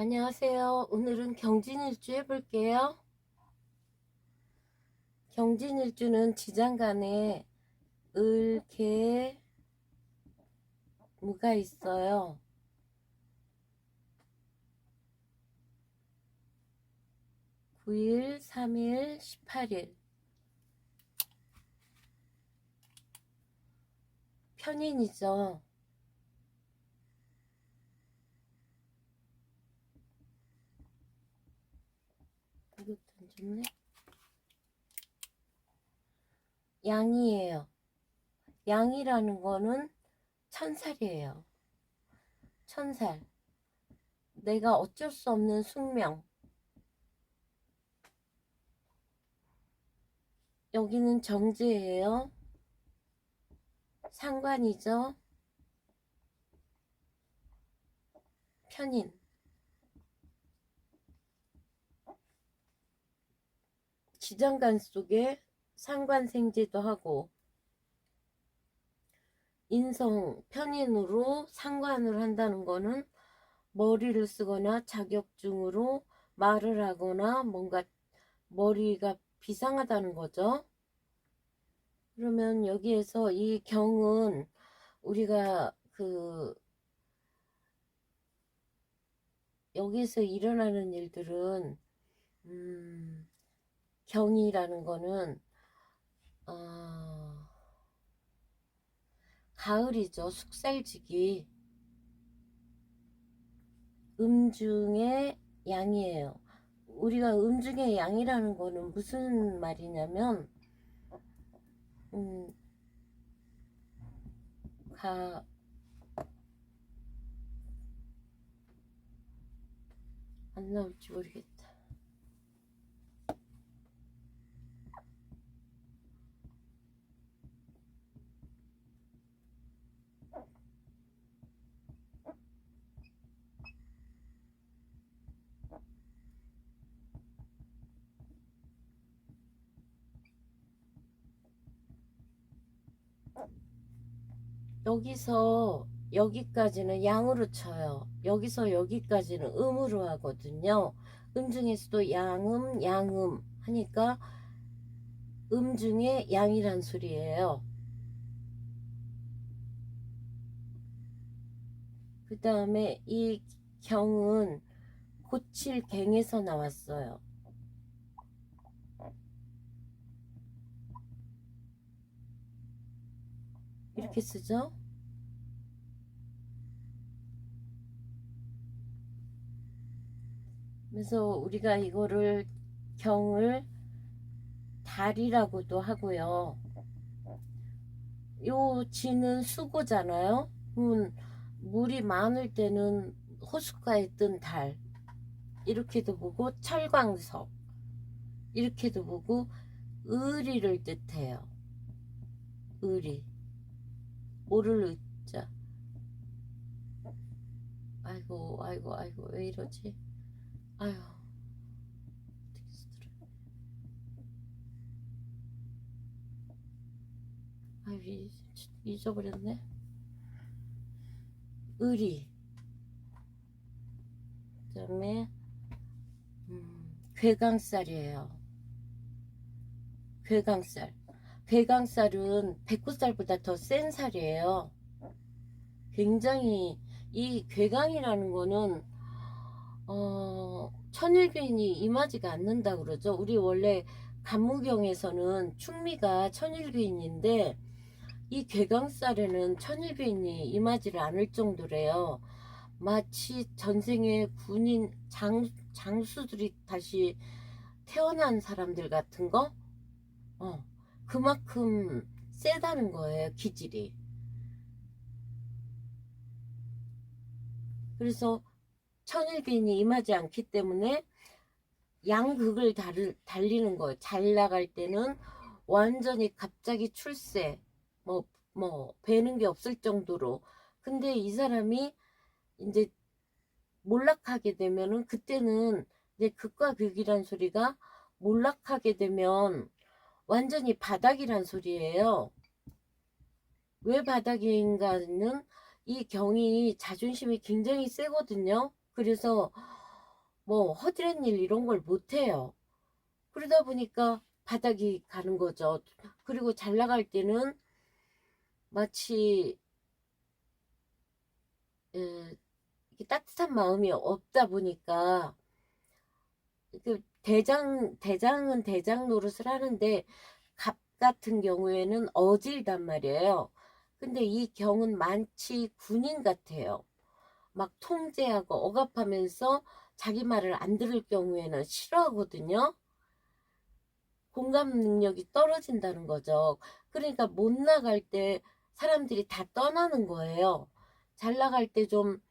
안녕하세요. 오늘은 경진일주 해볼게요. 경진일주는 지장간에 을, 개, 무가 있어요. (9일) (3일) (18일) 편인이죠. 이것도 안 좋네. 양이에요. 양이라는 거는 천살이에요. 천살. 내가 어쩔 수 없는 숙명. 여기는 정제예요. 상관이죠. 편인. 지장간 속에 상관생제도 하고 인성 편인으로 상관을 한다는 거는 머리를 쓰거나 자격증으로 말을 하거나 뭔가 머리가 비상하다는 거죠. 그러면 여기에서 이 경은 우리가 여기서 일어나는 일들은 경이라는 거는 가을이죠. 숙살지기. 음중의 양이에요. 우리가 음중의 양이라는 거는 무슨 말이냐면 안 나올지 모르겠다. 여기서 여기까지는 양으로 쳐요. 여기서 여기까지는 음으로 하거든요. 음 중에서도 양음, 양음 하니까 음 중에 양이란 소리예요. 그 다음에 이 경은 고칠 갱에서 나왔어요. 이렇게 쓰죠. 그래서 우리가 이거를 경을 달이라고도 하고요. 요 지는 수고잖아요. 물이 많을 때는 호숫가에 뜬 달 이렇게도 보고 철광석 이렇게도 보고 의리를 뜻해요. 의리. 오를 의자. 아이고 아이고 아이고 왜 이러지? 아유 아유 잊어버렸네. 의리. 그 다음에 괴강살이에요. 괴강살. 괴강살은 백구살보다 더 센 살이에요. 굉장히 이 괴강이라는 거는 천일귀인이 임하지가 않는다 그러죠. 우리 원래 간무경에서는 충미가 천일귀인인데 이 괴강살에는 천일귀인이 임하지를 않을 정도래요. 마치 전생에 군인 장수들이 다시 태어난 사람들 같은 거 그만큼 세다는 거예요. 기질이. 그래서 천일귀인이 임하지 않기 때문에 양극을 달리는 거예요. 잘 나갈 때는 완전히 갑자기 출세 배는 게 없을 정도로. 근데 이 사람이 이제 몰락하게 되면은 그때는 이제 극과 극이란 소리가 몰락하게 되면 완전히 바닥이란 소리예요. 왜 바닥인가는 이 경이 자존심이 굉장히 세거든요. 그래서 뭐 허드렛 일 이런 걸 못해요. 그러다 보니까 바닥이 가는 거죠. 그리고 잘 나갈 때는 마치 이렇게 따뜻한 마음이 없다 보니까 그 대장은 대장 노릇을 하는데 갑 같은 경우에는 어질단 말이에요. 근데 이 경은 만치 군인 같아요. 막 통제하고 억압하면서 자기 말을 안 들을 경우에는 싫어하거든요. 공감 능력이 떨어진다는 거죠. 그러니까 못 나갈 때 사람들이 다 떠나는 거예요. 잘 나갈 때 좀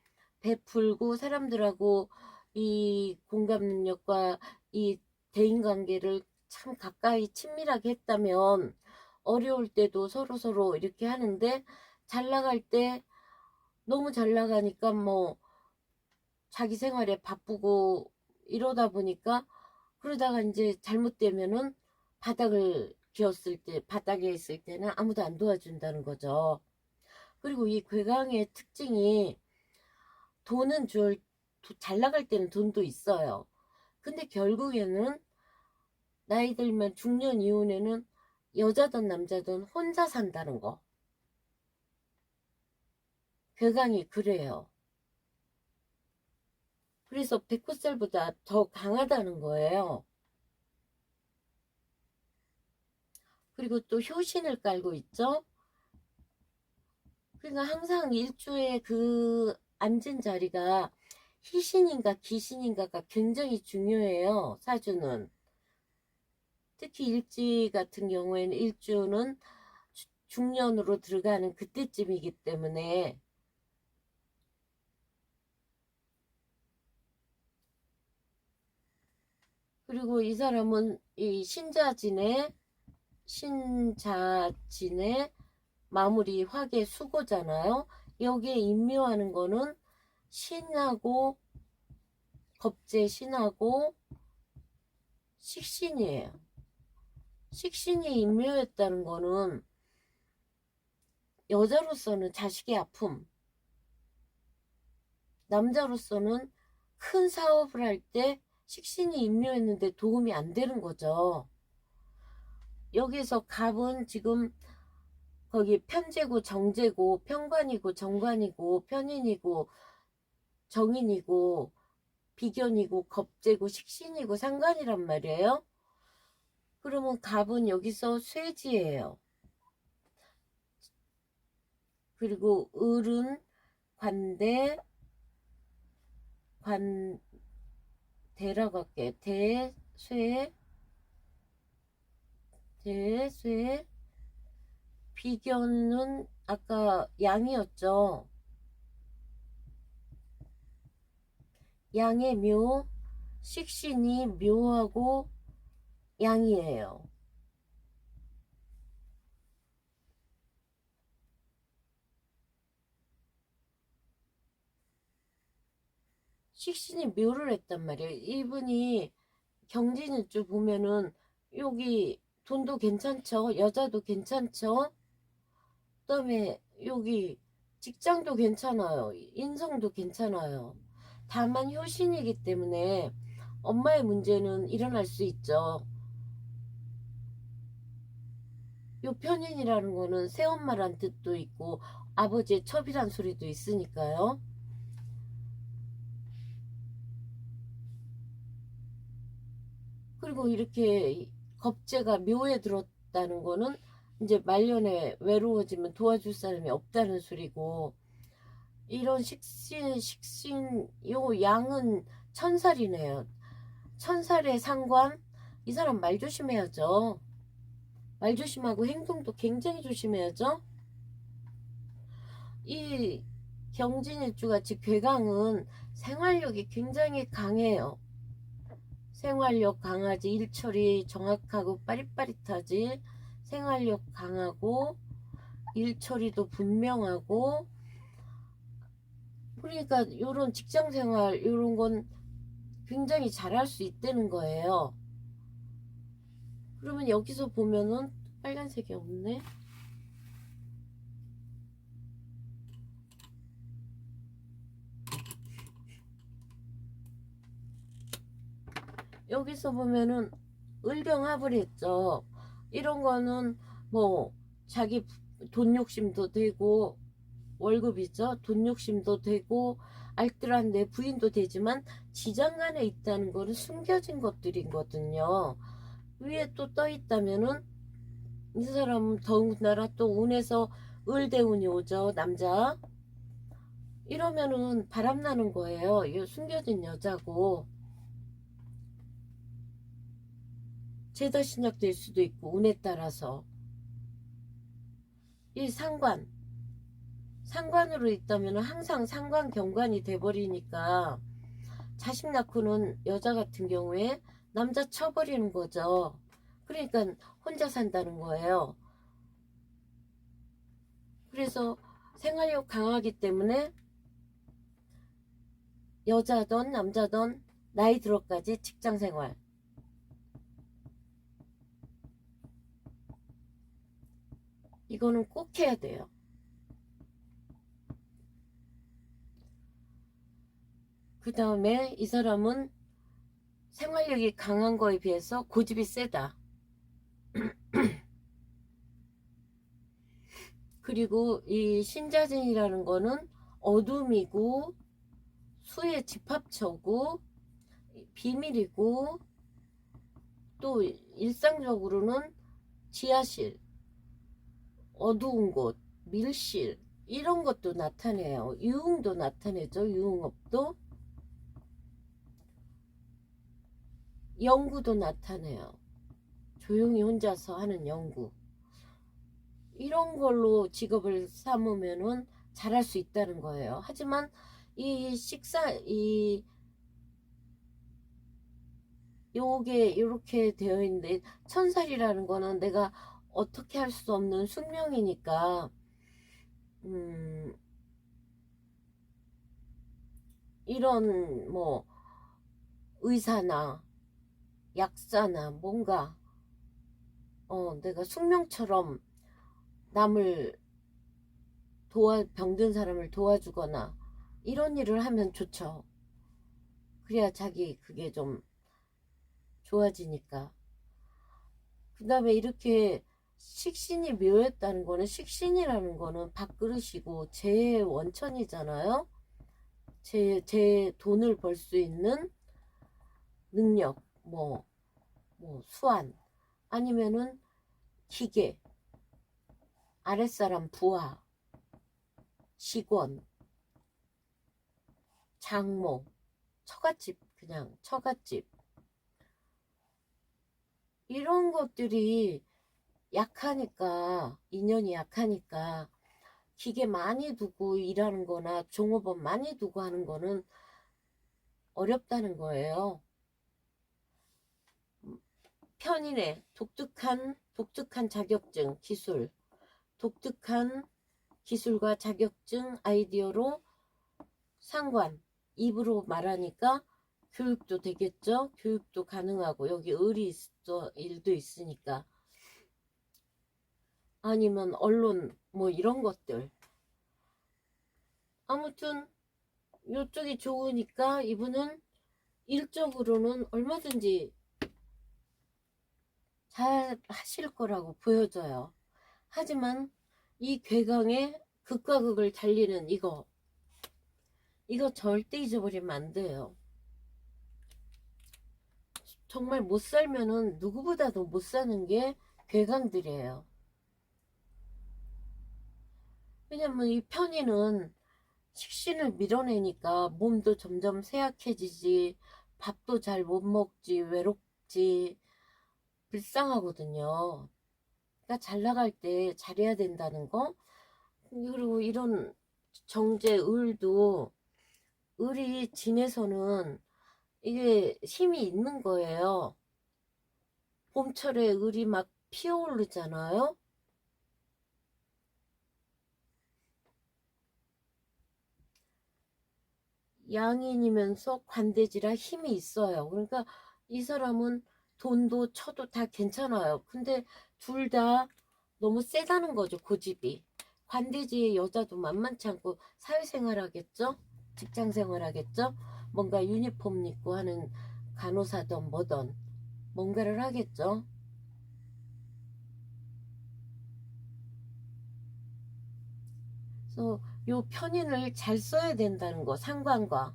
베풀고 사람들하고 이 공감 능력과 이 대인관계를 참 가까이 친밀하게 했다면 어려울 때도 서로서로 이렇게 하는데 잘 나갈 때 너무 잘 나가니까 뭐 자기 생활에 바쁘고 이러다 보니까 그러다가 이제 잘못되면은 바닥을 기었을 때, 바닥에 있을 때는 아무도 안 도와준다는 거죠. 그리고 이 괴강의 특징이 돈은 잘 나갈 때는 돈도 있어요. 근데 결국에는 나이 들면 중년 이후에는 여자든 남자든 혼자 산다는 거. 괴강이 그래요. 그래서 백호살보다 더 강하다는 거예요. 그리고 또 효신을 깔고 있죠. 그러니까 항상 일주에 그 앉은 자리가 희신인가 기신인가가 굉장히 중요해요. 사주는. 특히 일지 같은 경우에는 일주는 중년으로 들어가는 그때쯤이기 때문에 그리고 이 사람은 이 신자진의 마무리 화계 수고잖아요. 여기에 임묘하는 거는 신하고 겁재 신하고 식신이에요. 식신이 임묘했다는 거는 여자로서는 자식의 아픔, 남자로서는 큰 사업을 할 때 식신이 임묘했는데 도움이 안 되는 거죠. 여기서 갑은 지금 거기 편제고 정제고 편관이고 정관이고 편인이고 정인이고 비견이고 겁제고 식신이고 상관이란 말이에요. 그러면 갑은 여기서 쇠지예요. 그리고 을은 관대, 관대라고 할게. 대쇠, 비견은 아까 양이었죠. 양의 묘, 식신이 묘하고 양이에요. 식신이 묘를 했단 말이에요. 이분이 경진일주 보면은 여기 돈도 괜찮죠. 여자도 괜찮죠. 그다음에 여기 직장도 괜찮아요. 인성도 괜찮아요. 다만 효신이기 때문에 엄마의 문제는 일어날 수 있죠. 요 편인이라는 거는 새엄마란 뜻도 있고 아버지의 첩이란 소리도 있으니까요. 그리고 이렇게 겁재가 묘에 들었다는 거는 이제 말년에 외로워지면 도와줄 사람이 없다는 소리고 이런 요 양은 천살이네요. 천살의 상관 이 사람 말 조심해야죠. 말 조심하고 행동도 굉장히 조심해야죠. 이 경진일주같이 괴강은 생활력이 굉장히 강해요. 생활력 강하지 일처리 정확하고 빠릿빠릿하지 생활력 강하고 일처리도 분명하고 그러니까 요런 직장생활 요런 건 굉장히 잘할 수 있다는 거예요. 그러면 여기서 보면은 빨간색이 없네. 여기서 보면은 을경합을 했죠. 이런 거는 뭐 자기 돈 욕심도 되고, 월급이죠. 돈 욕심도 되고 알뜰한 내 부인도 되지만 지장간에 있다는 거는 숨겨진 것들이거든요. 위에 또 떠 있다면은 이 사람은 더군다나 또 운에서 을대운이 오죠. 남자. 이러면은 바람나는 거예요. 이 숨겨진 여자고 죄다 신약될 수도 있고, 운에 따라서. 이 상관으로 있다면 항상 상관 경관이 돼버리니까 자식 낳고는 여자 같은 경우에 남자 쳐버리는 거죠. 그러니까 혼자 산다는 거예요. 그래서 생활력 강하기 때문에 여자든 남자든 나이 들어까지 직장생활, 이거는 꼭 해야 돼요. 그 다음에 이 사람은 생활력이 강한 거에 비해서 고집이 세다. 그리고 이 신자진이라는 거는 어둠이고 수의 집합처고 비밀이고, 또 일상적으로는 지하실, 어두운 곳, 밀실, 이런 것도 나타내요. 유흥도 나타내죠. 유흥업도. 연구도 나타내요. 조용히 혼자서 하는 연구. 이런 걸로 직업을 삼으면은 잘할 수 있다는 거예요. 하지만 요게 이렇게 되어 있는데, 천살이라는 거는 내가 어떻게 할 수 없는 숙명이니까, 이런 뭐 의사나 약사나 뭔가 내가 숙명처럼 남을 병든 사람을 도와주거나 이런 일을 하면 좋죠. 그래야 자기 그게 좀 좋아지니까. 그 다음에 이렇게 식신이 묘했다는 거는, 식신이라는 거는 밥그릇이고 제 원천이잖아요. 제 돈을 벌 수 있는 능력, 뭐 수완, 아니면은 기계, 아랫사람 부하, 직원, 장모, 처갓집, 그냥 처갓집, 이런 것들이 약하니까, 인연이 약하니까 기계 많이 두고 일하는 거나 종업원 많이 두고 하는 거는 어렵다는 거예요. 편인의 독특한 자격증, 기술, 독특한 기술과 자격증, 아이디어로 상관, 입으로 말하니까 교육도 되겠죠. 교육도 가능하고, 여기 일도 있으니까. 아니면 언론 뭐 이런 것들. 아무튼 이쪽이 좋으니까 이분은 일적으로는 얼마든지 잘 하실 거라고 보여져요. 하지만 이 괴강에 극과 극을 달리는 이거 절대 잊어버리면 안 돼요. 정말 못 살면은 누구보다도 못 사는 게 괴강들이에요. 왜냐면 이 편의는 식신을 밀어내니까 몸도 점점 쇠약해지지, 밥도 잘 못 먹지, 외롭지, 불쌍하거든요. 그러니까 잘 나갈 때 잘해야 된다는 거. 그리고 이런 정제, 을이 진에서는 이게 힘이 있는 거예요. 봄철에 을이 막 피어오르잖아요. 양인이면서 관대지라 힘이 있어요. 그러니까 이 사람은 돈도 처도 다 괜찮아요. 근데 둘 다 너무 세다는 거죠, 고집이. 관대지의 여자도 만만치 않고 사회생활 하겠죠? 직장생활 하겠죠? 뭔가 유니폼 입고 하는 간호사든 뭐든 뭔가를 하겠죠. 그래서 요 편인을 잘 써야 된다는 거, 상관과.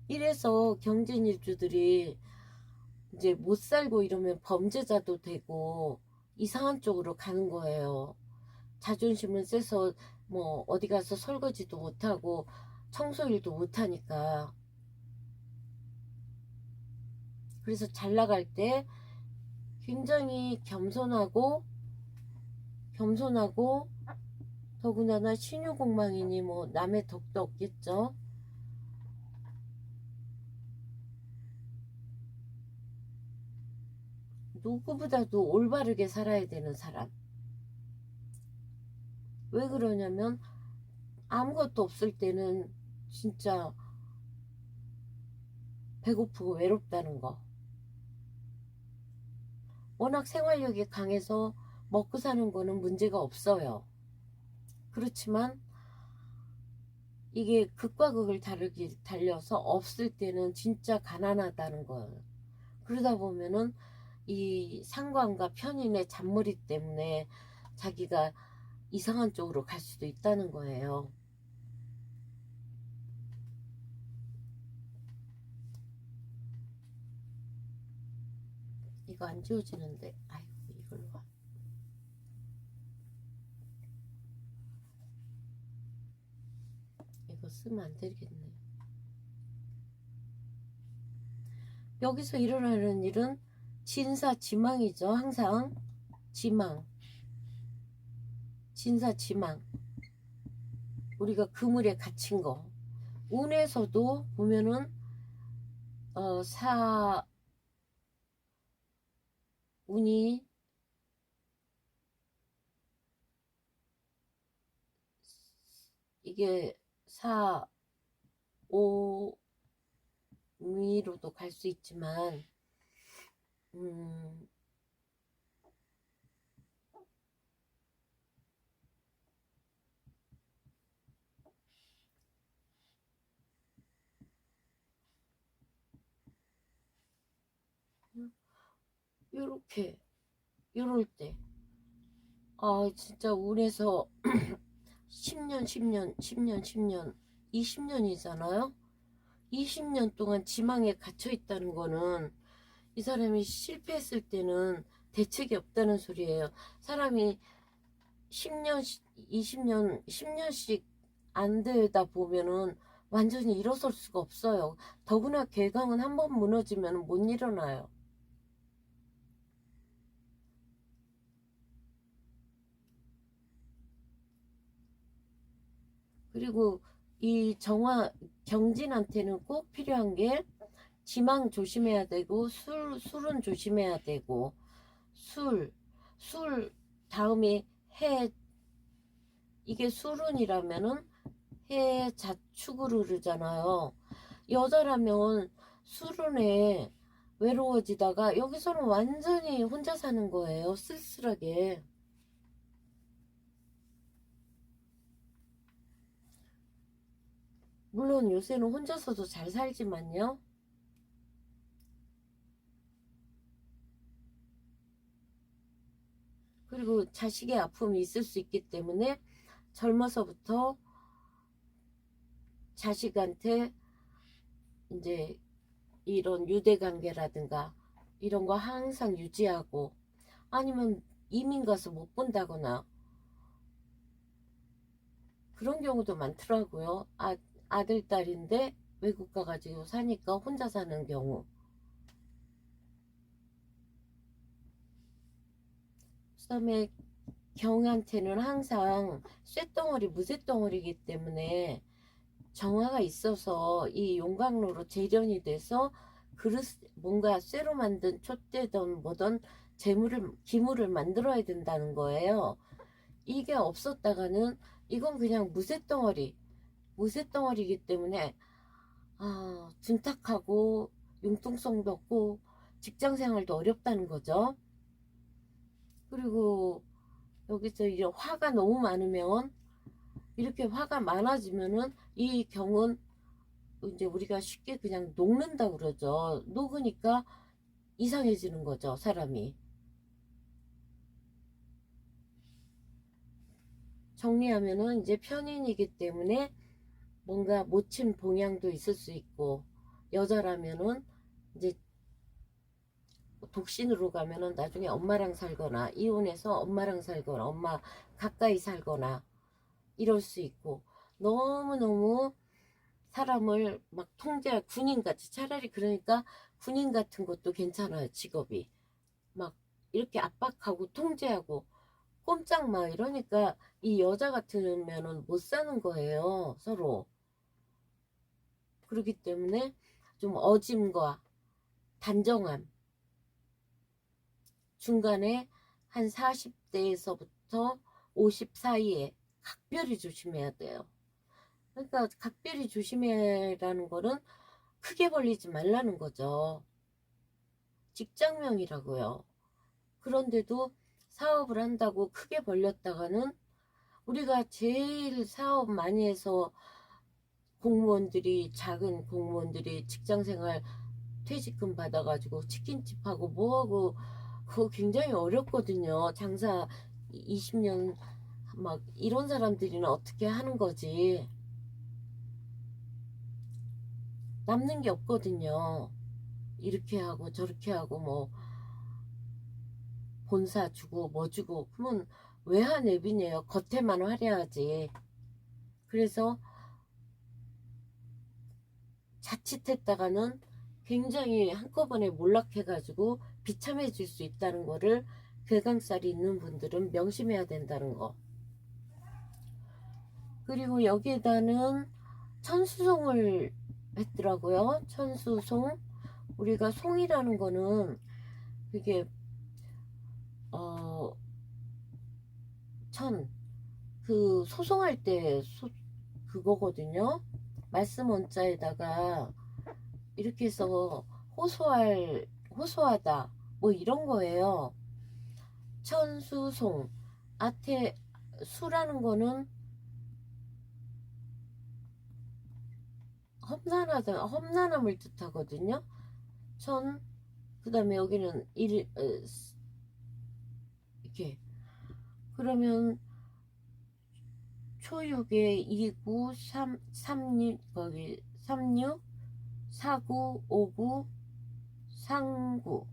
이래서 경쟁일주들이 이제 못 살고 이러면 범죄자도 되고 이상한 쪽으로 가는 거예요. 자존심은 세서 뭐 어디 가서 설거지도 못하고 청소일도 못하니까. 그래서 잘 나갈 때 굉장히 겸손하고 더군다나 신유공망이니 뭐 남의 덕도 없겠죠. 누구보다도 올바르게 살아야 되는 사람. 왜 그러냐면 아무것도 없을 때는 진짜 배고프고 외롭다는 거. 워낙 생활력이 강해서 먹고 사는 거는 문제가 없어요. 그렇지만 이게 극과 극을 달려서 없을 때는 진짜 가난하다는 거예요. 그러다 보면은 이 상관과 편인의 잔머리 때문에 자기가 이상한 쪽으로 갈 수도 있다는 거예요. 이거 안 지워지는데, 아이고, 이걸로 가. 이거 쓰면 안 되겠네. 여기서 일어나는 일은 진사지망이죠. 항상 진사지망. 우리가 그물에 갇힌 거. 운에서도 보면은 운이 이게 오 위로도 갈 수 있지만 음, 요렇게 요럴 때 진짜 운에서 10년 10년 10년 10년 20년이잖아요. 20년 동안 지망에 갇혀 있다는 거는 이 사람이 실패했을 때는 대책이 없다는 소리예요. 사람이 10년 20년 10년씩 안 되다 보면은 완전히 일어설 수가 없어요. 더구나 괴강은 한번 무너지면 못 일어나요. 그리고 이 경진한테는 꼭 필요한 게 지망 조심해야 되고 술은 조심해야 되고 술, 술 다음에 해 이게 술운이라면은 해 자축으로 그러잖아요. 여자라면 술운에 외로워지다가 여기서는 완전히 혼자 사는 거예요. 쓸쓸하게. 물론 요새는 혼자서도 잘 살지만요. 그리고 자식의 아픔이 있을 수 있기 때문에 젊어서부터 자식한테 이제 이런 유대관계라든가 이런 거 항상 유지하고 아니면 이민 가서 못 본다거나 그런 경우도 많더라고요. 아들, 딸인데 외국 가가지고 사니까 혼자 사는 경우. 그 다음에 경한테는 항상 쇳덩어리, 무쇠덩어리이기 때문에 정화가 있어서 이 용광로로 재련이 돼서 그릇 뭔가 쇠로 만든 촛대든 뭐든 기물을 만들어야 된다는 거예요. 이게 없었다가는 이건 그냥 무쇠덩어리이기 때문에 둔탁하고 융통성도 없고 직장생활도 어렵다는 거죠. 그리고 여기서 이제 화가 너무 많으면 이렇게 화가 많아지면은 이 경은 이제 우리가 쉽게 그냥 녹는다 그러죠. 녹으니까 이상해지는 거죠, 사람이. 정리하면은 이제 편인이기 때문에 뭔가 모친 봉양도 있을 수 있고, 여자라면은 이제 독신으로 가면은 나중에 엄마랑 살거나, 이혼해서 엄마랑 살거나, 엄마 가까이 살거나 이럴 수 있고, 너무너무 사람을 막 통제할, 군인같이, 차라리 그러니까 군인 같은 것도 괜찮아요. 직업이 막 이렇게 압박하고 통제하고 꼼짝 마 이러니까 이 여자 같으면은 못 사는 거예요, 서로. 그렇기 때문에 좀 어짐과 단정함, 중간에 한 40대에서부터 50 사이에 각별히 조심해야 돼요. 그러니까 각별히 조심해라는 거는 크게 벌리지 말라는 거죠. 직장명이라고요. 그런데도 사업을 한다고 크게 벌렸다가는, 우리가 제일 사업 많이 해서 공무원들이, 작은 공무원들이 직장생활 퇴직금 받아가지고 치킨집하고 뭐하고, 그거 굉장히 어렵거든요. 장사 20년 막 이런 사람들이는 어떻게 하는 거지. 남는 게 없거든요. 이렇게 하고 저렇게 하고 뭐 본사 주고 뭐 주고 그러면 외화 내빈이에요. 겉에만 화려하지. 그래서 자칫했다가는 굉장히 한꺼번에 몰락해가지고 비참해질 수 있다는 거를, 괴강살이 있는 분들은 명심해야 된다는 거. 그리고 여기에다는 천수송을 했더라고요. 천수송. 우리가 송이라는 거는 그게 어 천, 그 소송할 때 그거거든요. 말씀 원자에다가 이렇게 해서 호소하다 뭐 이런 거예요. 천수송. 앞에 수라는 거는 험난함을 뜻하거든요. 천, 그 다음에 여기는 이렇게. 그러면 초육에 29, 36, 거기 36, 49, 59, 상구.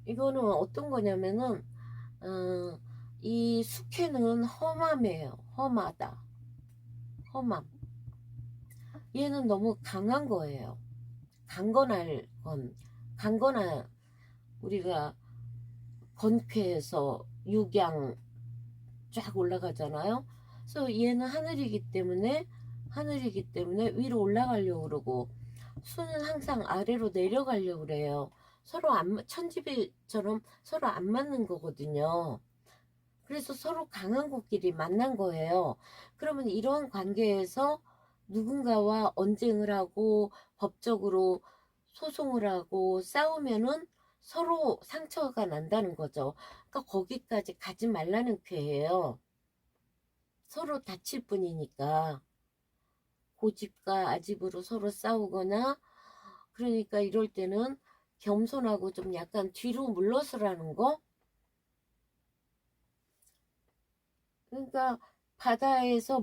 이거는 어떤 거냐면은, 이 숙회는 험함이에요. 험하다. 험함. 얘는 너무 강한 거예요. 강건할 건. 강건한, 우리가 건쾌해서 육양 쫙 올라가잖아요. 그래서 얘는 하늘이기 때문에 위로 올라가려고 그러고, 수는 항상 아래로 내려가려고 그래요. 서로 천지배처럼 서로 안 맞는 거거든요. 그래서 서로 강한 곳끼리 만난 거예요. 그러면 이런 관계에서 누군가와 언쟁을 하고 법적으로 소송을 하고 싸우면은 서로 상처가 난다는 거죠. 그러니까 거기까지 가지 말라는 쾌예요. 서로 다칠 뿐이니까. 고집과 아집으로 서로 싸우거나, 그러니까 이럴 때는 겸손하고 좀 약간 뒤로 물러서라는 거. 그러니까 바다에서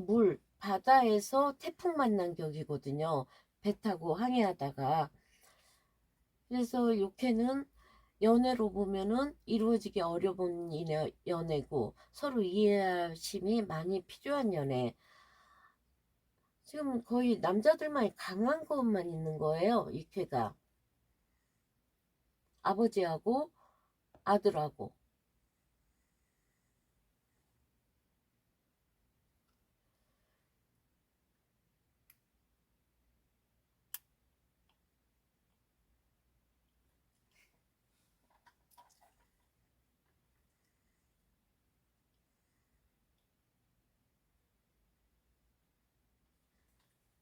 태풍 만난 격이거든요. 배 타고 항해하다가. 그래서 욕해는 연애로 보면은 이루어지기 어려운 연애고, 서로 이해심이 많이 필요한 연애. 지금 거의 남자들만 강한 것만 있는 거예요, 이 쾌가. 아버지하고 아들하고.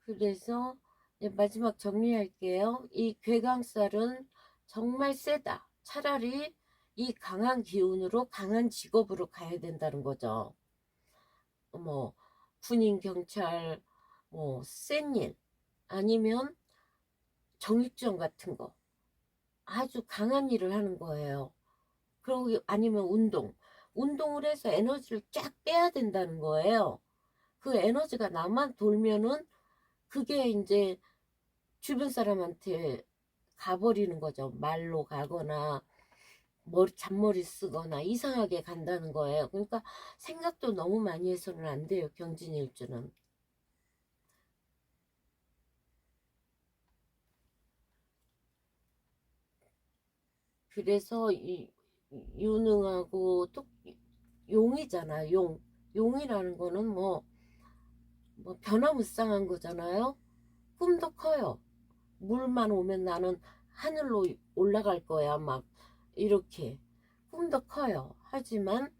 그래서 이제 마지막 정리할게요. 이 괴강살은 정말 세다. 차라리 이 강한 기운으로 강한 직업으로 가야 된다는 거죠. 뭐 군인, 경찰, 뭐 센 일, 아니면 정육점 같은 거 아주 강한 일을 하는 거예요. 그리고 아니면 운동을 해서 에너지를 쫙 빼야 된다는 거예요. 그 에너지가 나만 돌면은 그게 이제 주변 사람한테 가버리는 거죠. 말로 가거나 잔머리 쓰거나 이상하게 간다는 거예요. 그러니까 생각도 너무 많이 해서는 안 돼요. 경진일주는. 그래서 이 유능하고 또 용이잖아. 용이라는 거는 뭐 변화무쌍한 거잖아요. 꿈도 커요. 물만 오면 나는 하늘로 올라갈 거야. 막 이렇게 꿈도 커요. 하지만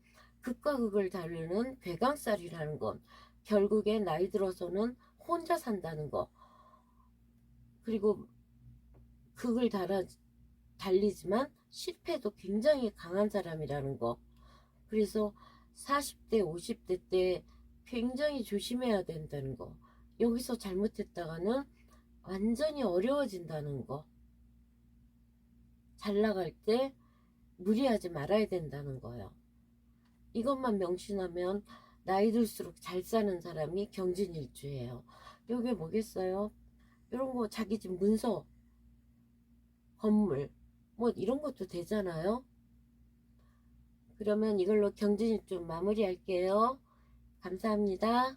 극과 극을 다루는 괴강살이라는 건 결국에 나이 들어서는 혼자 산다는 거, 그리고 극을 달리지만 실패도 굉장히 강한 사람이라는 거. 그래서 40대 50대 때 굉장히 조심해야 된다는 거. 여기서 잘못했다가는 완전히 어려워진다는 거. 잘 나갈 때 무리하지 말아야 된다는 거예요. 이것만 명심하면 나이 들수록 잘 사는 사람이 경진일주예요. 요게 뭐겠어요? 이런 거 자기 집 문서, 건물 뭐 이런 것도 되잖아요. 그러면 이걸로 경진일주 마무리할게요. 감사합니다.